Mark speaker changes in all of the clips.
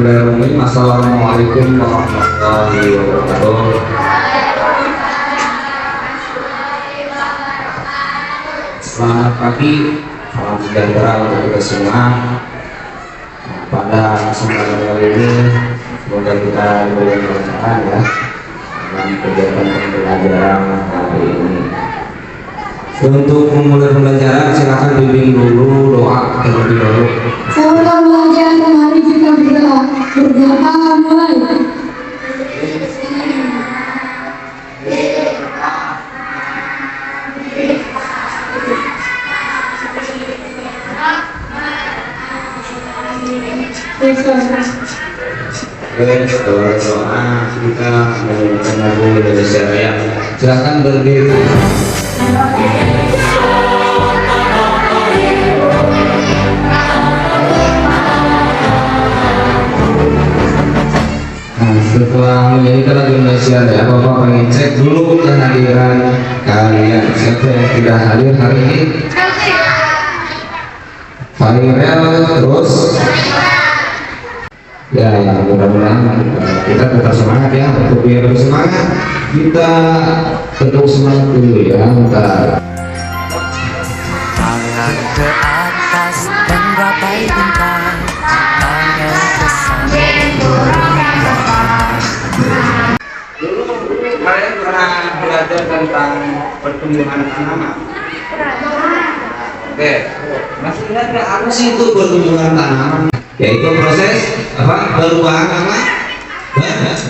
Speaker 1: Bismillahirrahmanirrahim. Assalamualaikum warahmatullahi wabarakatuh. Selamat pagi, salam sejahtera untuk kita semua. Pada kesempatan kali ini semoga kita diberi keberkahan ya dalam kegiatan pembelajaran hari ini. Untuk memulai pembelajaran silakan bimbing dulu doa terlebih dahulu.
Speaker 2: Sebelum belajar mari kita berdoa. Berdoa mulai.
Speaker 1: Doa kita menyanyikan lagu Indonesia Raya. Silakan berdiri. Setelah menyanyikan lagu Indonesia Raya, Bapak pengen cek dulu kehadiran kalian. Siapa yang tidak hadir hari ini? Fairel, terus ya mudah-mudahan kita tetap semangat ya. Untuk biar bersemangat kita tetap semangat dulu ya. Bentar.
Speaker 3: Tangan ke atas dan gapai bintang, tangan ke samping.
Speaker 1: Dulu kalian pernah belajar tentang pertumbuhan tanaman? Oke, masih ingat nggak apa sih itu pertumbuhan tanaman? Yaitu proses apa? Perubahan apa?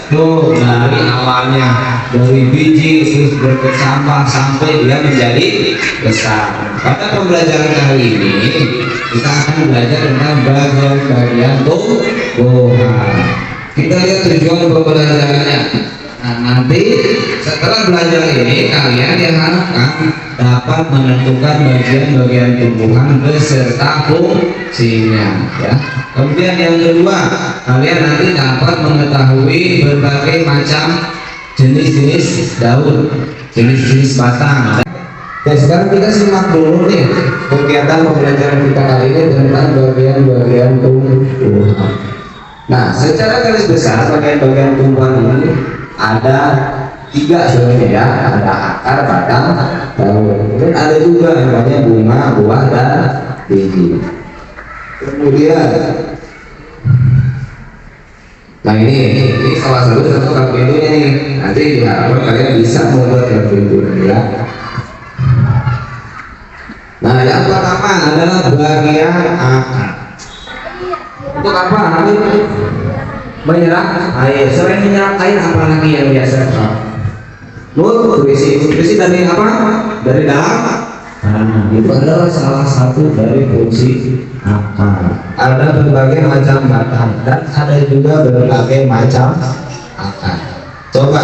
Speaker 1: Tuh dari awalnya dari biji terus berkecambah sampai dia menjadi besar. Pada pembelajaran kali ini kita akan belajar tentang bagian-bagian tumbuhan. Kita lihat tujuan pembelajarannya. Nah, nanti setelah belajar ini kalian diharapkan dapat menentukan bagian-bagian tumbuhan beserta fungsinya ya. Kemudian yang kedua, kalian nanti dapat mengetahui berbagai macam jenis-jenis daun, jenis-jenis batang. Ya, sekarang kita simak dulu nih kegiatan pembelajaran kita kali ini tentang bagian-bagian tumbuhan. Nah, secara garis besar bagian-bagian tumbuhan ini ada tiga sebenarnya ya, ada akar, batang, daun. Kemudian ada juga namanya bunga, buah, dan biji. Kemudian, nah ini salah satu contoh pintunya nih. Nanti diharapkan kalian bisa membuat pintu ya. Nah, yang pertama adalah bagian akar. Untuk apa? Menyerap air. Selain menyerap air, apa lagi yang biasa? Nutrisi dari apa? Dari dalam. Nah, itu adalah salah satu dari fungsi akar. Ada berbagai macam batang dan ada juga berbagai macam akar. Coba,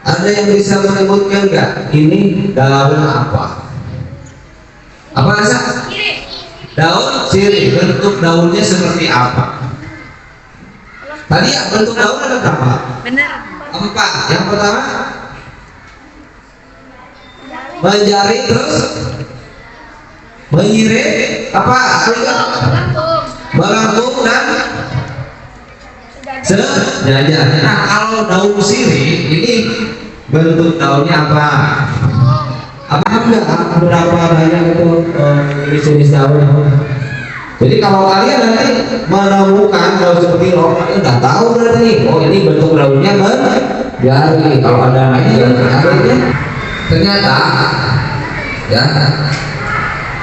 Speaker 1: ada yang bisa menyebutkan nggak? Ini daun apa? Apa rasa? Daun sirih. Bentuk daunnya seperti apa? Tadi ya, bentuk daun ada berapa?
Speaker 4: Benar.
Speaker 1: 4. Yang pertama menjari, terus menyirik, apa? Melengkung dan sejajar. Nah, kalau daun sirih ini bentuk daunnya apa? Apa enggak? Berapa banyak itu jenis daun? Jadi kalau kalian nanti menemukan daun seperti ini, kalian udah tahu berarti oh ini bentuk daunnya menjari. Kalau ada namanya menjari. Ternyata ya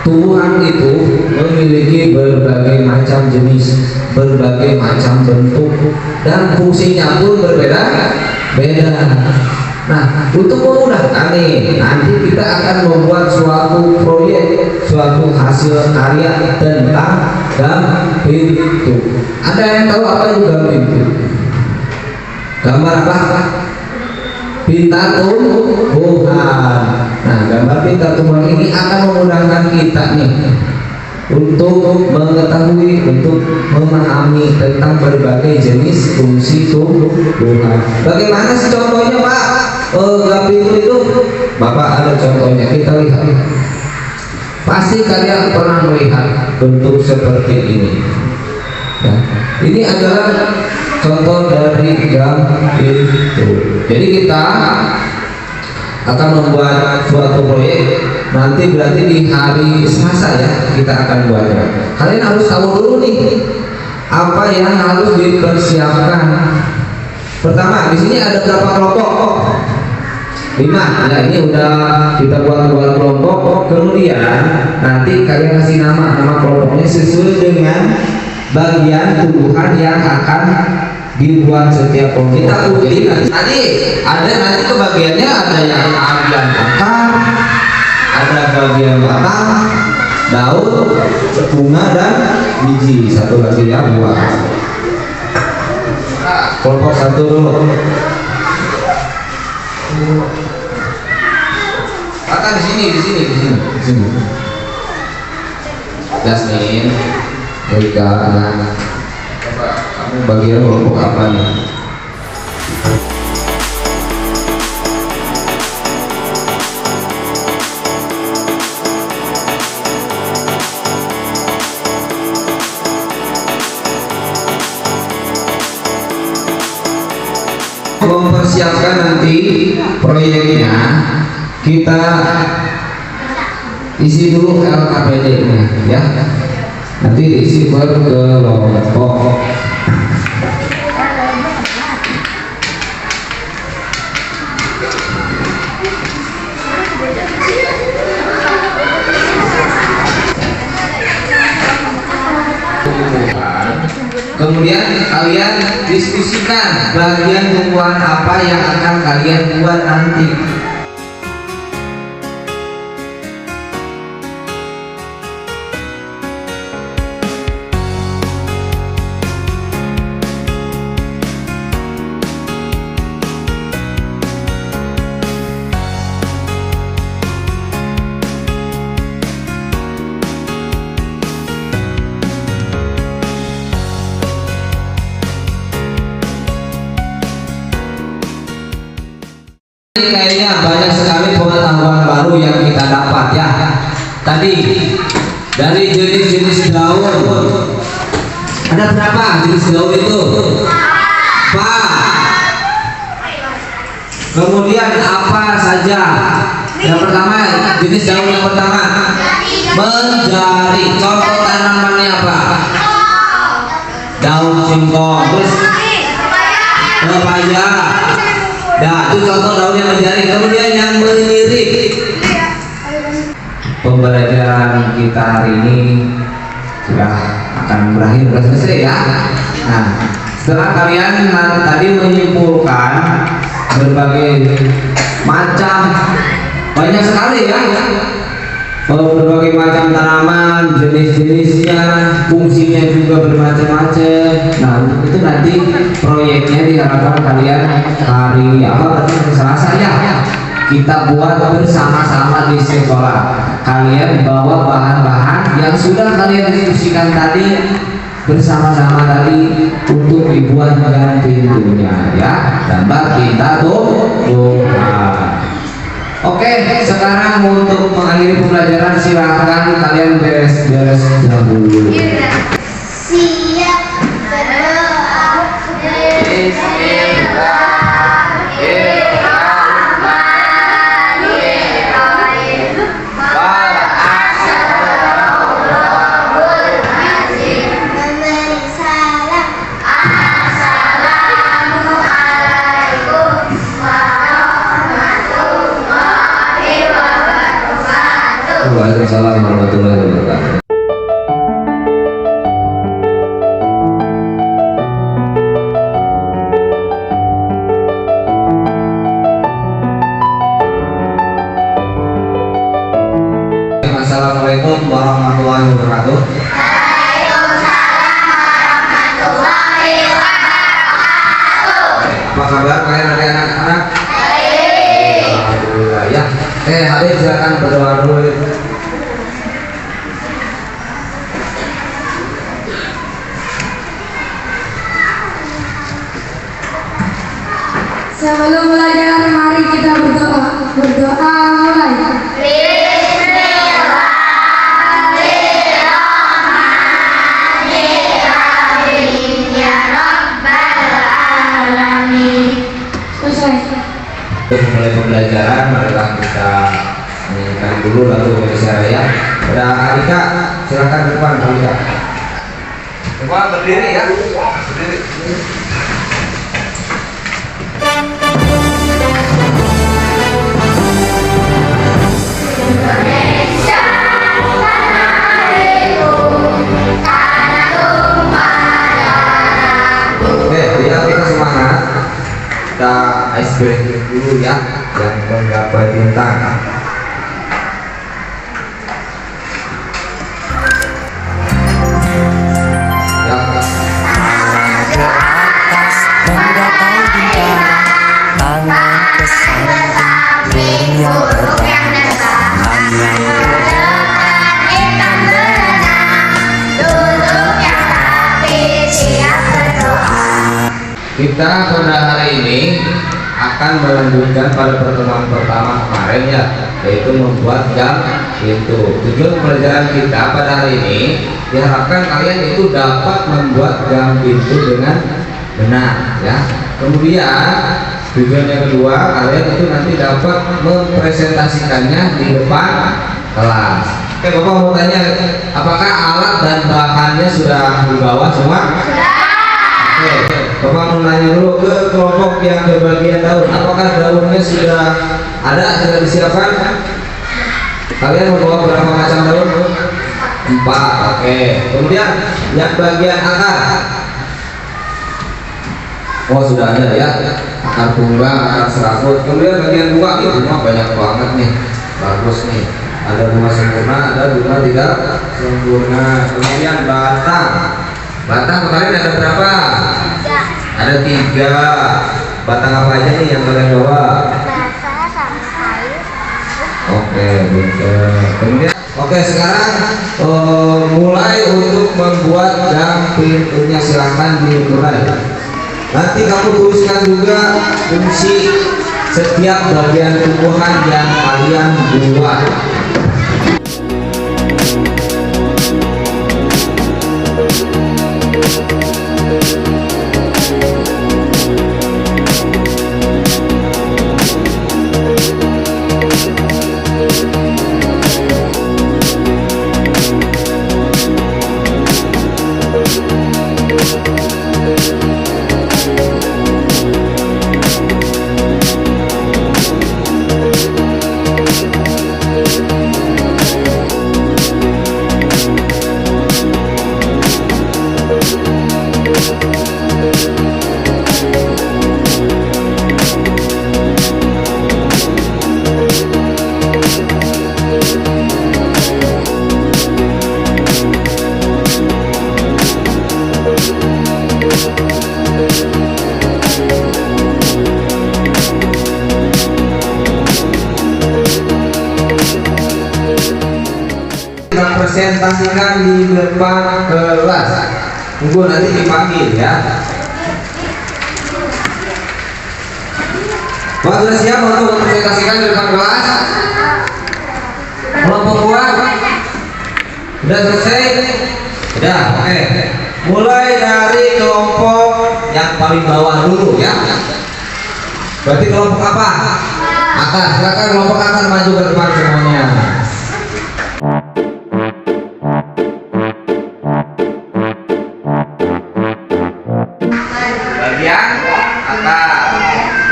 Speaker 1: tumbuhan itu memiliki berbagai macam jenis, berbagai macam bentuk, dan fungsinya pun berbeda-beda. Nah, untuk memudahkan nih, nanti kita akan membuat suatu proyek, suatu hasil karya tentang gambar pintu. Ada yang tahu apa itu gambar pintu? Gambar apa? Pintar tumbuhan. Nah, gambar pintar tumbuhan ini akan memudahkan kita nih untuk mengetahui, untuk memahami tentang berbagai jenis fungsi tumbuhan. Bagaimana sih contohnya, Pak? Gambar itu Bapak ada contohnya, kita lihat. Pasti kalian pernah melihat bentuk seperti ini ya. Ini adalah contoh dari gam itu. Jadi kita akan membuat suatu proyek nanti, berarti di hari Selasa ya kita akan buatnya. Kalian harus tahu dulu nih apa yang harus dipersiapkan. Pertama, di sini ada berapa kelompok? 5. Ya, ini udah kita buat kelompok. Kemudian nanti kalian kasih nama kelompoknya sesuai dengan bagian tuduhan yang akan dibuat setiap kelompok. Kita uji nanti nanti kebagiannya ada yang bagian akar, ada bagian batang, daun, bunga dan biji. Satu lagi ya, buah. Kelompok 1 dulu. Akan di sini. Jasmine, Erika, kamu bagian kelompok apa nih? Mempersiapkan nanti proyeknya, kita isi dulu LKPD nya ya, nanti diisi per kelompok. Kemudian kalian diskusikan bagian tumbuhan apa yang akan kalian buat nanti. Kayaknya banyak sekali pengetahuan baru yang kita dapat ya. Tadi dari jenis-jenis daun, ada berapa jenis daun itu? 4. Kemudian apa saja? Yang pertama, jenis daun yang pertama menjari. Contoh tanamannya apa? Daun singkong. Terus pepaya. Nah, itu contoh daun yang menjari. Kemudian yang menyirik. Pembelajaran kita hari ini sudah akan berakhir, sudah selesai ya. Nah, setelah kalian tadi menyimpulkan berbagai macam, banyak sekali ya, berbagai macam tanaman, jenis-jenisnya, fungsinya juga bermacam-macam. Nah, untuk itu nanti proyeknya diharapkan kalian hari Selasa ya, kita buat bersama-sama di sekolah. Kalian bawa bahan-bahan yang sudah kalian diskusikan tadi bersama-sama tadi untuk dibuat dengan pintunya ya, gambar kita tumbuhan. Oke, sekarang untuk mengakhiri pembelajaran silakan kalian beres-beres dahulu.
Speaker 4: Siap berdoa. Bismillahirrahmanirrahim. Memberi salam. Assalamualaikum warahmatullahi wabarakatuh.
Speaker 1: Waalaikumsalam warahmatullahi wabarakatuh. Assalamualaikum warahmatullahi wabarakatuh. Apa kabar kalian anak-anak? Alhamdulillah ya. Hadir silakan berdoa dulu.
Speaker 2: Sebelum belajar, mari kita berdoa. Berdoa mulai.
Speaker 4: Bismillahirrahmanirrahim.
Speaker 1: Untuk mulai pembelajaran, marilah kita menyanyikan dulu lagu Indonesia Raya. Pada Alika, silakan ke depan Alika. Coba berdiri ya, berdiri.
Speaker 4: Indonesia tanah airku, tanah tumpah darahku.
Speaker 1: Oke, biar kita semangat, kita ice breaking dulu ya, yang menggapai bintang. Ya,
Speaker 3: ke atas menggapai bintang, tangan ke samping yang terbang, pandang ke
Speaker 4: Dengan hitam benang, duduk yang rapi, siap berdoa.
Speaker 1: kita pada hari ini akan melanjutkan pada pertemuan pertama kemarin ya, yaitu membuat jam pintu. Tujuan pelajaran kita pada hari ini diharapkan kalian itu dapat membuat jam pintu dengan benar ya. Kemudian tujuan yang kedua, kalian itu nanti dapat mempresentasikannya di depan kelas. Oke, Bapak mau tanya, apakah alat dan bahannya sudah dibawa semua? Oke, Bapak mau nanya dulu ke kelompok yang berbagian daun, apakah daunnya sudah ada, sudah disiapkan? Kalian membawa berapa macam daun? 4. Oke. Kemudian yang bagian akar, oh sudah ada ya, akar tunggang, akar serabut. Kemudian bagian bunga, ini bunga banyak banget nih, bagus nih. Ada bunga sempurna, ada bunga tidak sempurna. Kemudian batang, batang kemarin ada berapa? Ada 3. Batang apa aja nih yang kalian bawa?
Speaker 4: Basa sama kayu.
Speaker 1: Oke, betul. Kemudian, oke sekarang mulai untuk membuat jam pintunya, silakan dimulai. Nanti kamu tuliskan juga fungsi setiap bagian tumbuhan yang kalian buat. Kita presentasikan di depan kelas. Tunggu nanti dipanggil ya. Pak sudah siap untuk mempresentasikan di depan kelas? Kelompok buat? Sudah selesai? Sudah, oke. Mulai dari kelompok yang paling bawah dulu ya. Berarti kelompok apa? Akar. Silakan kelompok akar maju ke depan semuanya. Bagian akar.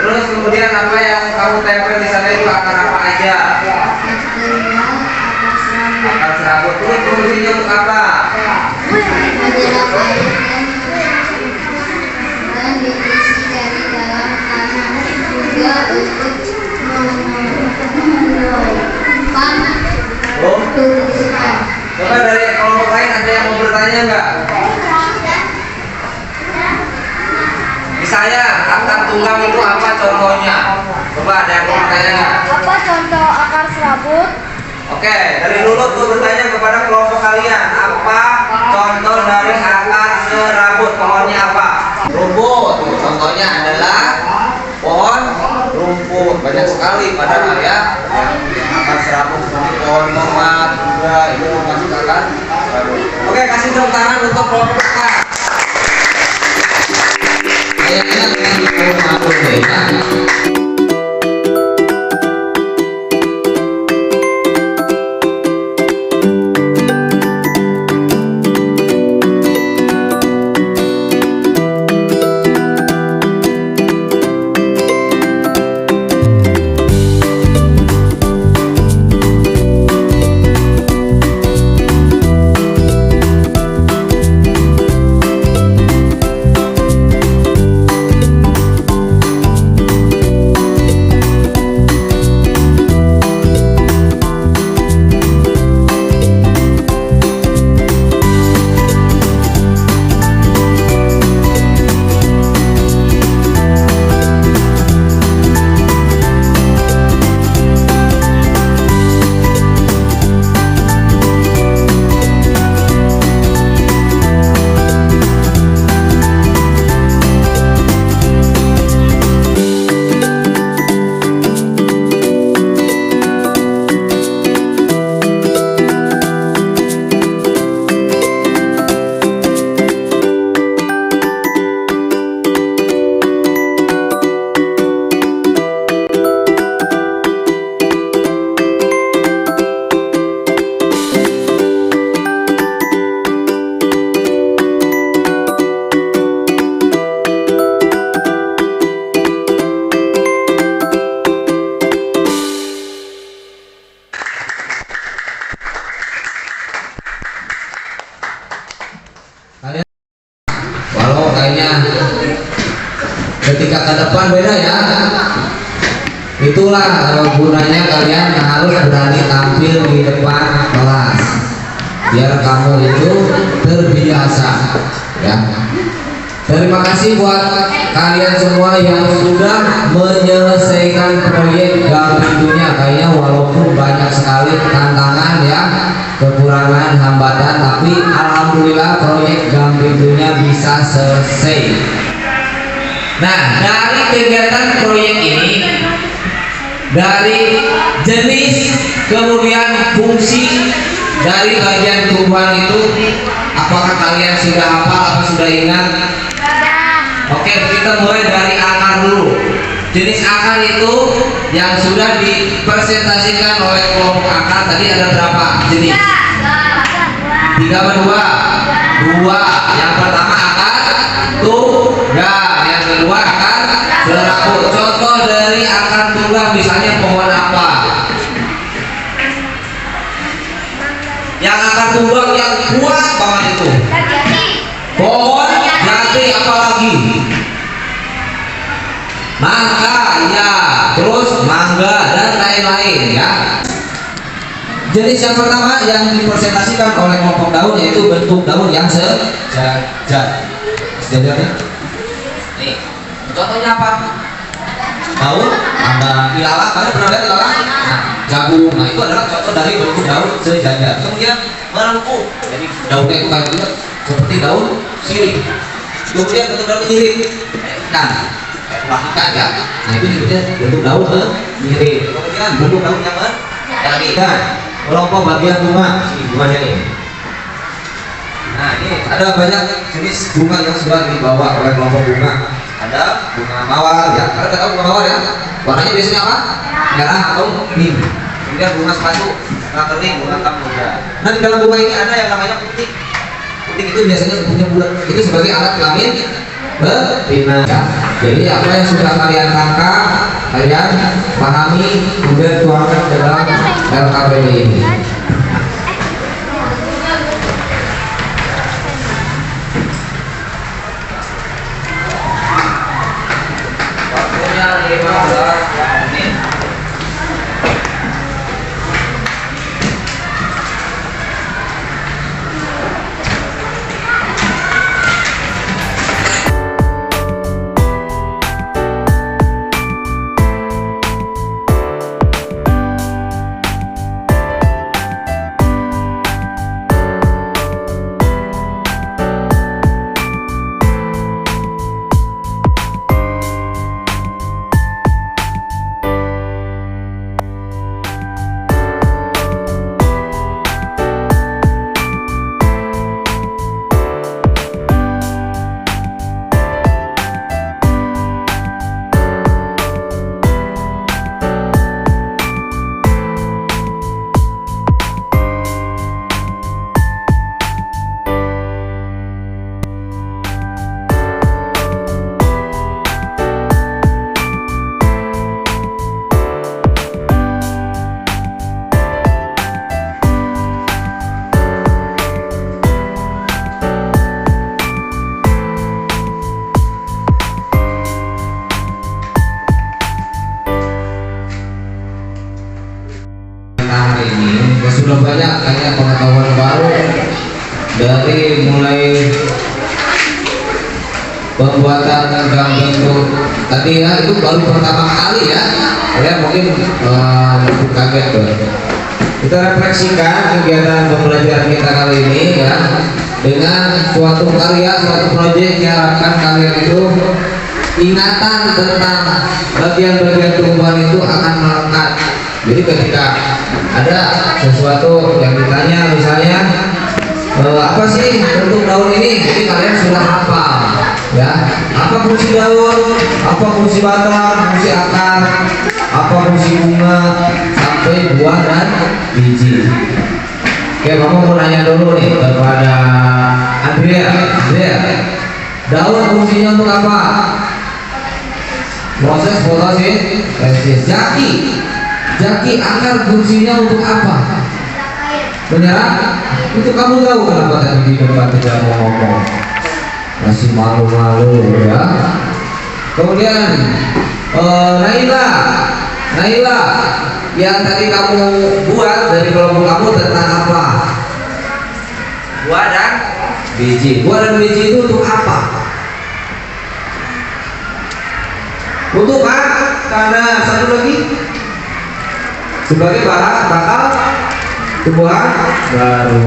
Speaker 1: Terus kemudian apa yang kamu tempel di sana itu akar apa aja? Akar serabut. Terus fungsinya untuk apa? Oh, coba dari kelompok lain ada yang mau bertanya nggak? Misalnya akar tunggang itu apa contohnya? Coba ada yang mau bertanya nggak?
Speaker 4: Apa contoh akar serabut?
Speaker 1: Oke, dari Lulut mau bertanya kepada kelompok kalian, apa contoh dari akar serabut? Pohonnya apa? Rumput. Contohnya adalah pohon rumput. Banyak sekali padahal ya. Akar serabut seperti pohon tomat juga itu masuk akar serabut. Oke, kasih tepuk tangan untuk kelompok akar. Kayaknya dengan di pohon ya. depan beda ya. Itulah gunanya kalian harus berani tampil di depan kelas biar kamu itu terbiasa ya. Terima kasih buat kalian semua yang sudah menyelesaikan proyek GAM Pintunya. Kayaknya walaupun banyak sekali tantangan ya, kekurangan, hambatan, tapi alhamdulillah proyek GAM Pintunya bisa selesai. Nah, dari kegiatan proyek ini, dari jenis kemudian fungsi dari bagian tumbuhan itu, apakah kalian sudah hafal atau sudah ingat? Oke, kita mulai dari akar dulu. Jenis akar itu yang sudah dipresentasikan oleh kelompok akar tadi ada berapa jenis? 3 apa 2? 2. Yang pertama akar tunggal, yang kedua akar serabut. Contoh dari akar tunggal misalnya pohon apa? Yang akar tunggal yang kuat banget itu pohon jati, apalagi mangga ya, terus mangga dan lain-lain ya. Jenis yang pertama yang dipresentasikan oleh kelompok daun yaitu bentuk daun yang sejajar. Sejajarnya nih, contohnya apa? Daun ada ilalang, kalian pernah lihat ilalang? Nah, jagung, nah itu adalah contoh dari bentuk daun sejajar. Kemudian melengkung, jadi daunnya itu kayak gitu seperti daun sirih. Kemudian bentuk daun mirip ikan, kayak ulah ikan ya. Nah itu disebutnya bentuk daun mirip. Kemudian bentuk daun yang menjadi kelompok bagian bunga, ini bunganya nih. Nah ini ada banyak jenis bunga yang sudah dibawa oleh kelompok bunga. Ada bunga mawar ya, kalian tahu bunga mawar ya? Warnanya biasanya apa? Merah atau pink. Kemudian bunga sepatu, bunga kering, bunga kamboja. Nah di dalam bunga ini ada yang namanya putik. Putik itu biasanya punya bulat. Itu sebagai alat kelamin betina. Ya. Jadi apa yang sudah kalian tangkap, kalian pahami, kemudian tuangkan dalam LKPD ini. Waktunya 15 menit. Sudah banyak kayaknya pengetahuan baru dari mulai pembuatan GAM bentuk tadi ya, itu baru pertama kali ya, kalian mungkin kaget tuh. Kita refleksikan kegiatan pembelajaran kita kali ini ya dengan suatu karya, suatu proyek yang akan kalian itu ingatan tentang bagian-bagian tumbuhan itu akan melekat. Jadi ketika ada sesuatu yang ditanya misalnya apa sih bentuk daun ini, jadi kalian sudah hafal ya, apa fungsi daun, apa fungsi batang, fungsi akar, apa fungsi bunga sampai buah dan biji. Oke, kamu mau nanya dulu nih kepada Andrea, daun fungsinya untuk apa? Proses fotosintesis. Jaki akar fungsinya untuk apa? Menyerap? Itu kamu tahu kenapa tadi di depan tidak mau ngomong? Masih malu-malu ya. Kemudian Naila, yang tadi kamu buat dari kelompok kamu tentang apa? Buah dan biji. Buah dan biji itu untuk apa? Untuk karena satu lagi sebagai bakal tumbuhan baru.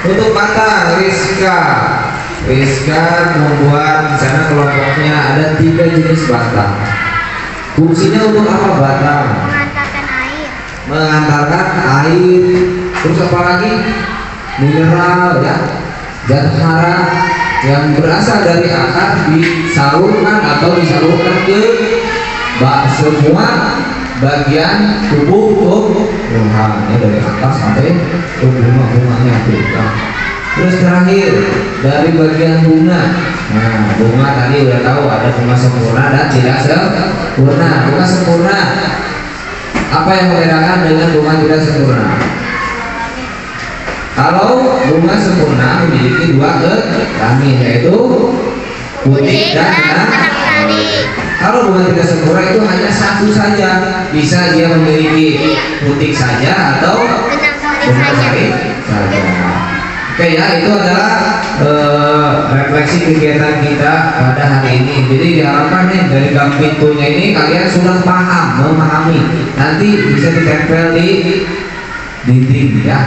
Speaker 1: Untuk mata Rizka membuat di sana kelompoknya ada 3 jenis batang. Fungsinya untuk apa batang?
Speaker 4: Mengantarkan air.
Speaker 1: Mengantarkan air. Terus apa lagi? Mineral ya, zat hara yang berasal dari akar disalurkan atau disalurkan ke semua bagian tubuh tumbuhan, dari atas sampai ke bunga-bunganya juga. Terus terakhir dari bagian bunga. Nah, bunga tadi udah tahu ada bunga sempurna dan tidak sempurna. Bunga sempurna, apa yang membedakan dengan bunga tidak sempurna? Kalau bunga sempurna memiliki 2 kelamin, yaitu putih dan menari. Kalau bunga tidak sempurna itu hanya satu saja, bisa dia memiliki putih saja atau benang sari saja. Oke ya, itu adalah refleksi kegiatan kita pada hari ini. Jadi diharapkan nih dari gang pintunya ini kalian sudah memahami. Nanti bisa ditempel di dinding ya,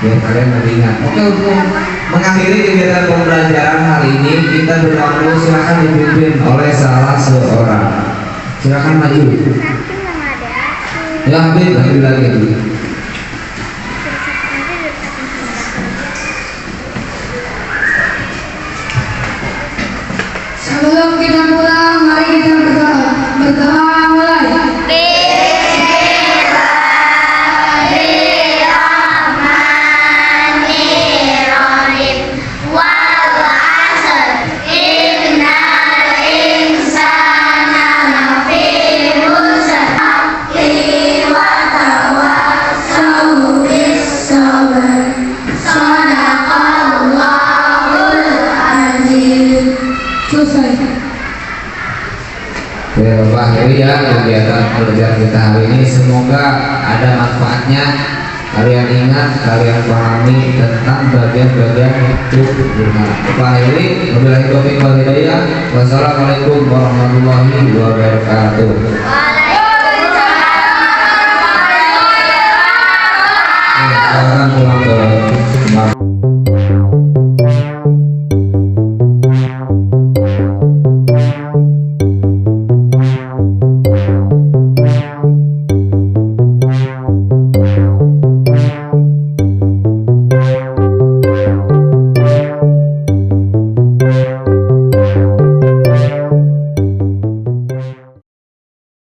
Speaker 1: biar kalian melihat. Oke, untuk mengakhiri kegiatan pembelajaran hari ini kita berdoa dulu. Silakan dipimpin oleh salah seorang. Silakan maju. Ya, Habib lagi.
Speaker 2: Sebelum kita pulang, mari kita berdoa. Berdoa mulai.
Speaker 4: Bismillahirrahmanirrahim. Wal 'ashr, innal insana lafi khusr. Wa tawassaw bis sabr. Shadaqallahul azim.
Speaker 2: Selesai.
Speaker 1: Ya, akhiri ya kegiatan belajar kita hari ini. Semoga ada manfaatnya. Kalian ingat, kalian pahami tentang bagian-bagian tubuh. Akhiri, wabillahi taufiq wal hidayah. Wassalamualaikum warahmatullahi wabarakatuh. Silakan pulang ke